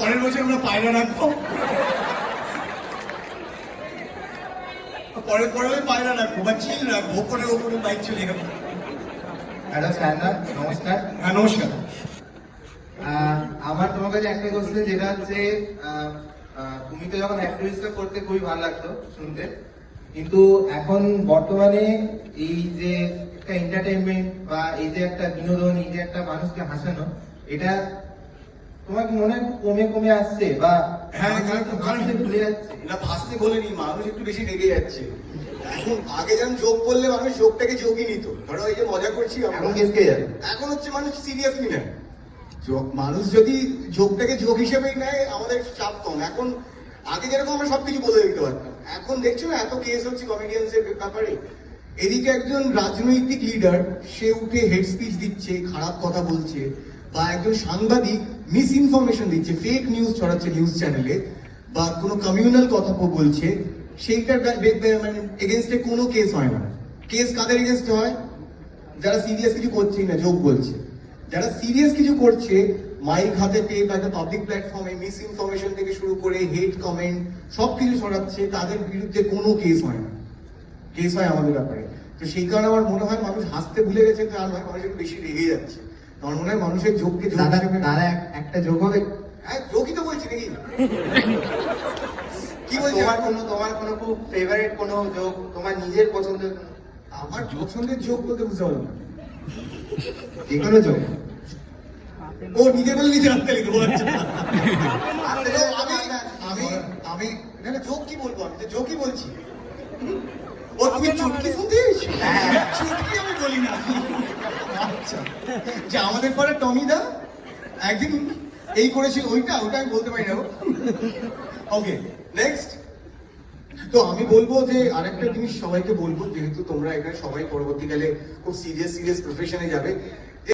পরের বছর আমরা পায়রা রাখবো, পরে আমি পায়রা রাখবো বা চিল রাখবো, ওপরে বাইক চলে যাবো। হ্যালো সায়নদা, নমস্কার। হ্যাঁ নমস্কার। আমার তোমার কাছে একটা কোশ্চেন, যেটা হচ্ছে তুমি তো যখন অ্যাক্টিভিস্টটা করতে খুবই ভালো লাগতো শুনতে, কিন্তু এখন বর্তমানে এই যে একটা এন্টারটেইনমেন্ট বা এই যে একটা বিনোদন, এই যে একটা মানুষকে হাসানো, এটা তোমার কি মনে হয় কমে কমে আসছে বা হ্যাঁ, কারণ ভুলে যাচ্ছে? না, ভাসতে বলিনি, মানুষ একটু বেশি রেগে যাচ্ছে এখন। আগে যেমন জোক বললে মানুষ জোকটাকে যোগই নিত, ধরো এই যে মজা করছি এখন কেসকে যাবে। এখন হচ্ছে মানুষ সিরিয়াসলি নেয় মানুষ যদি জোকটাকে যোগ হিসেবেই নেয়, আমাদের চাপ কম এখন। আগে যেরকম আমরা সবকিছু বলে দিতে পারতাম, এখন দেখছো না এত কেস হচ্ছে কমেডিয়ানসের ব্যাপারে। এদিকে একজন রাজনৈতিক লিডার, সে উঠে হেড স্পিচ দিচ্ছে, খারাপ কথা বলছে, বা একজন সাংবাদিক মিস ইনফরমেশন দিচ্ছে, ফেক নিউজ ছড়াচ্ছে নিউজ চ্যানেলে, বা কোনো কমিউনাল কথা বলছে, সেইটার মানে এগেনস্টে কোনো কেস হয় না। কেস কাদের এগেনস্টে হয়? যারা সিরিয়াস কিছু করছেই না, যোগ বলছে। যারা সিরিয়াস কিছু করছে, মাইক হাতে পেয়ে বা একটা পাবলিক প্ল্যাটফর্মে মিস ইনফরমেশন থেকে শুরু করে হেট কমেন্ট সবকিছু ছড়াচ্ছে, তাদের বিরুদ্ধে কোনো কেস হয় না। কেস হয় আমাদের ব্যাপারে। তো সেই কারণে আমার মনে হয় মানুষ হাসতে ভুলে গেছে, তা নয়, মানুষ একটু বেশি রেগে যাচ্ছে। আমার মনে হয় মানুষের যোগকে দাদা একটা যোগ হবে। হ্যাঁ, যোগই তো বলছি নাকি? কি বলছি? তোমার কোনো খুব ফেভারিট কোনো যোগ, তোমার নিজের পছন্দের? আমার পছন্দের যোগ বলতে বুঝতে পারলাম না। যে কোনো যোগ। ও নিজে বলে নিজে হাতে লিখবো। আমি না যোগ কি বলবো, আমি তো যোগই বলছি। ও তুমি চুটকি শুনতে? চুটকি আমি বলি না। আচ্ছা, যে আমাদের পরে টমিদা একদিন এই করেছিল, ওটা আমি বলতে পারি না। ওকে, নেক্সট। তো আমি বলবো যে আরেকটা জিনিস সবাইকে বলবো, যেহেতু তোমরা এখানে সবাই পরবর্তীকালে খুব সিরিয়াস প্রফেশনে যাবে,